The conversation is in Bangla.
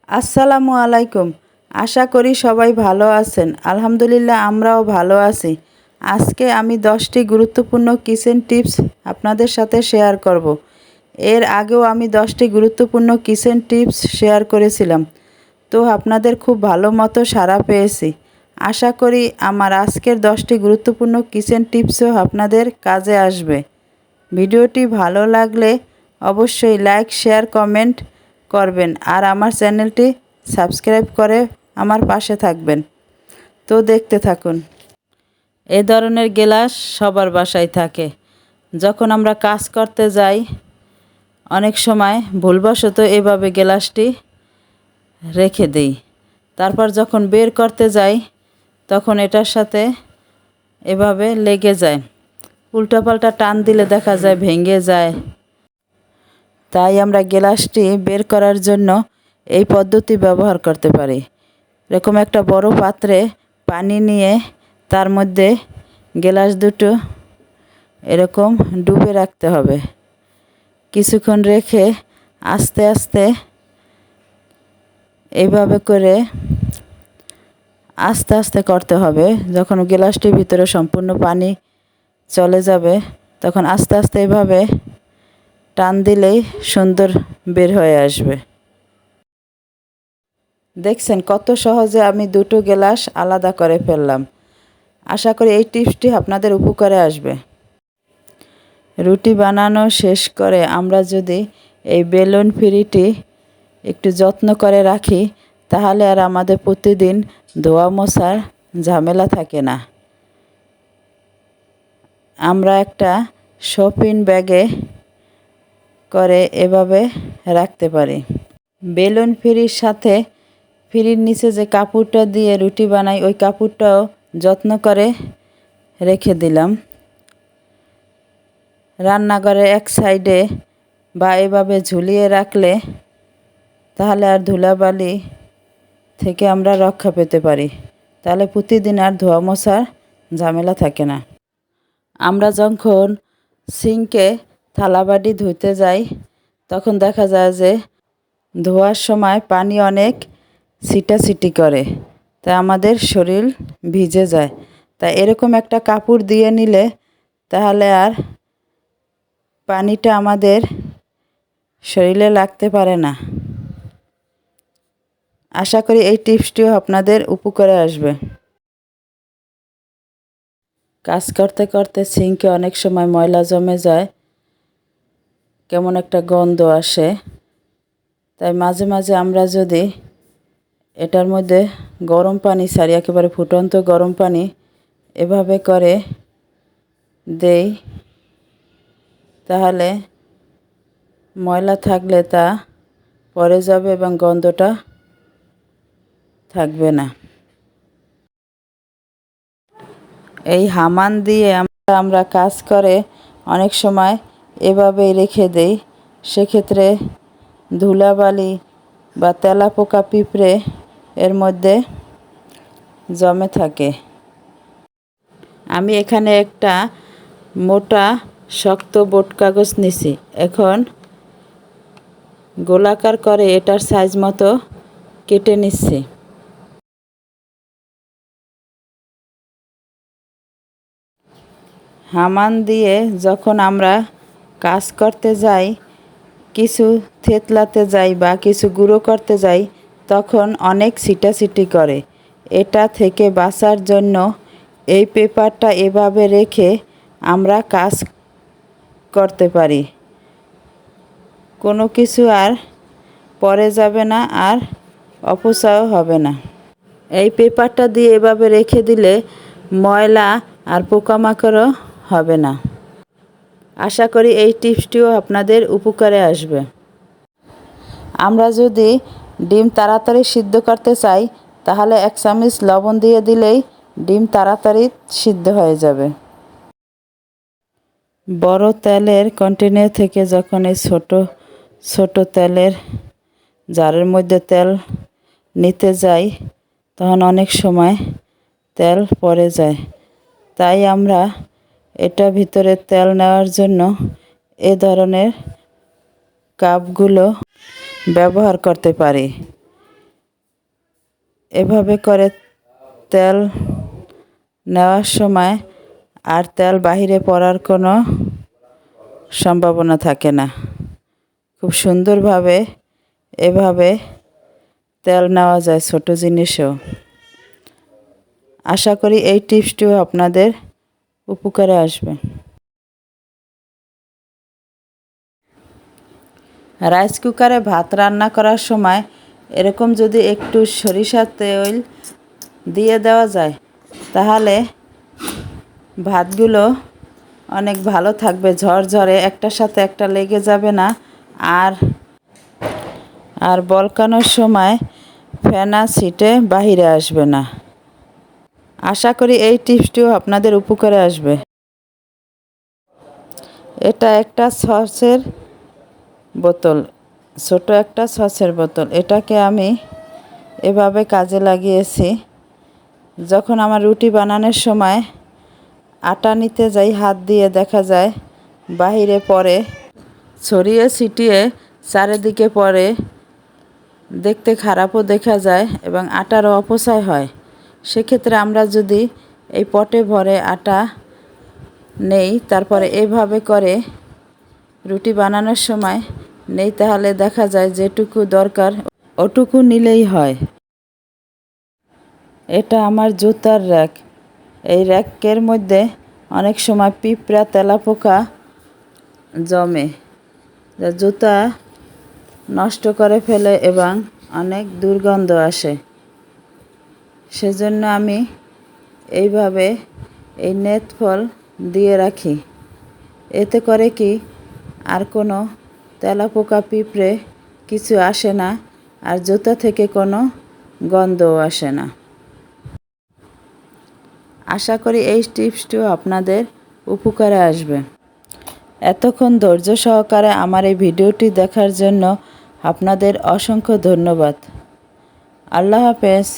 আসসালামু আলাইকুম। আশা করি সবাই ভালো আছেন। আলহামদুলিল্লাহ আমরাও ভালো আছি। আজকে আমি 10টি গুরুত্বপূর্ণ কিচেন টিপস আপনাদের সাথে শেয়ার করব। এর আগেও আমি 10টি গুরুত্বপূর্ণ কিচেন টিপস শেয়ার করেছিলাম। তো আপনাদের খুব ভালো মতো সাড়া পেয়েছি। আশা করি আমার আজকের 10টি গুরুত্বপূর্ণ কিচেন টিপসও আপনাদের কাজে আসবে। ভিডিওটি ভালো লাগলে অবশ্যই লাইক, শেয়ার, কমেন্ট করবেন আর আমার চ্যানেলটি সাবস্ক্রাইব করে আমার পাশে থাকবেন। তো দেখতে থাকুন। এ ধরনের গ্লাস সবার বাসায় থাকে। যখন আমরা কাজ করতে যাই অনেক সময় ভুলবশত এভাবে গ্লাসটি রেখে দিই। তারপর যখন বের করতে যাই তখন এটার সাথে এভাবে লেগে যায়। উল্টাপাল্টা টান দিলে দেখা যায় ভেঙে যায়। তাই আমরা গ্লাসটি বের করার জন্য এই পদ্ধতি ব্যবহার করতে পারি। এরকম একটা বড় পাত্রে পানি নিয়ে তার মধ্যে গ্লাস দুটো এরকম ডুবে রাখতে হবে। কিছুক্ষণ রেখে আস্তে আস্তে এইভাবে করে আস্তে আস্তে করতে হবে। যখন গ্লাসটির ভিতরে সম্পূর্ণ পানি চলে যাবে তখন আস্তে আস্তে এভাবে টান দিলেই সুন্দর বের হয়ে আসবে। দেখছেন কত সহজে আমি দুটো গ্লাস আলাদা করে ফেললাম। আশা করি এই টিপসটি আপনাদের উপকারে আসবে। রুটি বানানো শেষ করে আমরা যদি এই বেলুন ফ্রিটি একটু যত্ন করে রাখি তাহলে আর আমাদের প্রতিদিন ধোয়া মোছার ঝামেলা থাকে না। আমরা একটা শপিং ব্যাগে করে এভাবে রাখতে পারি। বেলুন ফ্রির সাথে ফ্রির নিচে যে কাপড়টা দিয়ে রুটি বানাই ওই কাপড়টাও যত্ন করে রেখে দিলাম। রান্নাঘরে এক সাইডে বা এভাবে ঝুলিয়ে রাখলে তাহলে আর ধুলাবালি থেকে আমরা রক্ষা পেতে পারি। তাহলে প্রতিদিন আর ধোয়া মোছার ঝামেলা থাকে না। আমরা যখন সিঙ্কে থালাবাটি ধুতে যাই তখন দেখা যায় যে ধোয়ার সময় পানি অনেক ছিটাছিটি করে, তাই আমাদের শরীর ভিজে যায়। তাই এরকম একটা কাপড় দিয়ে নিলে তাহলে আর পানিটা আমাদের শরীরে লাগতে পারে না। আশা করি এই টিপসটিও আপনাদের উপকারে আসবে। কাজ করতে করতে সিঙ্কে অনেক সময় ময়লা জমে যায়, কেমন একটা গন্ধ আসে। তাই মাঝে মাঝে আমরা যদি এটার মধ্যে গরম পানি ছাড়ি, একেবারে ফুটন্ত গরম পানি এভাবে করে দেই তাহলে ময়লা থাকলে তা পড়ে যাবে এবং গন্ধটা থাকবে না। এই হামান দিয়ে আমরা কাজ করে অনেক সময় এভাবেই রেখে দেই। সেক্ষেত্রে ধুলাবালি বা তেলাপোকা পিঁপড়ে এর মধ্যে জমে থাকে। আমি এখানে একটা মোটা শক্ত বোর্ড কাগজ নিছি। এখন গোলাকার করে এটার সাইজ মতো কেটে নিচ্ছি। হামান দিয়ে যখন আমরা কাজ করতে যাই, কিছু থেতলাতে যাই বা কিছু গুঁড়ো করতে যাই তখন অনেক ছিটাছিটি করে। এটা থেকে বাঁচার জন্য এই পেপারটা এভাবে রেখে আমরা কাজ করতে পারি। কোনো কিছু আর পড়ে যাবে না আর অপচয়ও হবে না। এই পেপারটা দিয়ে এভাবে রেখে দিলে ময়লা আর পোকামাকড়ও হবে না। আশা করি এই টিপসটিও আপনাদের উপকারে আসবে। আমরা যদি ডিম তাড়াতাড়ি সিদ্ধ করতে চাই তাহলে 1 চামচ লবণ দিয়ে দিলেই ডিম তাড়াতাড়ি সিদ্ধ হয়ে যাবে। বড় তেলের কন্টেনার থেকে যখন এই ছোট ছোট তেলের জারের মধ্যে তেল নিতে যাই তখন অনেক সময় তেল পড়ে যায়। তাই আমরা এটা ভিতরে তেল নেওয়ার জন্য এ ধরনের কাপগুলো ব্যবহার করতে পারি। এভাবে করে তেল নেওয়ার সময় আর তেল বাহিরে পড়ার কোনো সম্ভাবনা থাকে না। খুব সুন্দরভাবে এভাবে তেল নেওয়া যায় ছোট জিনিসেও। আশা করি এই টিপসটিও আপনাদের উপকারে আসবে। রাইস কুকারে ভাত রান্না করার সময় এরকম যদি একটু সরিষার তেল দিয়ে দেওয়া যায় তাহলে ভাতগুলো অনেক ভালো থাকবে, ঝরঝরে, একটার সাথে একটা লেগে যাবে না। আর বলকানোর সময় ফেনা ছিটে বাহিরে আসবে না। আশা করি এই টিপসটিও আপনাদের উপকারে আসবে। এটা একটা সসের বোতল, ছোট একটা সসের বোতল। এটাকে আমি এভাবে কাজে লাগিয়েছি। যখন আমার রুটি বানানোর সময় আটা নিতে যাই, হাত দিয়ে দেখা যায় বাহিরে পড়ে, ছড়িয়ে ছিটিয়ে চারিদিকে পড়ে, দেখতে খারাপও দেখা যায় এবং আটারও অপচয় হয়। সেক্ষেত্রে আমরা যদি এই পটে ভরে আটা নেই, তারপরে এভাবে করে রুটি বানানোর সময় নেই, তাহলে দেখা যায় যেটুকু দরকার ওটুকু নিলেই হয়। এটা আমার জুতার র্যাক। এই র্যাকের মধ্যে অনেক সময় পিঁপড়া, তেলাপোকা জমে, যা জুতা নষ্ট করে ফেলে এবং অনেক দুর্গন্ধ আসে। সেজন্য আমি এইভাবে এই নেট ফল দিয়ে রাখি। এতে করে কি আর কোনো তেলাপোকা, পিঁপড়ে কিছু আসে না, আর জুতা থেকে কোনো গন্ধও আসে না। আশা করি এই টিপসটিও আপনাদের উপকারে আসবে। এতক্ষণ ধৈর্য সহকারে আমার এই ভিডিওটি দেখার জন্য আপনাদের অসংখ্য ধন্যবাদ। আল্লাহ হাফেজ।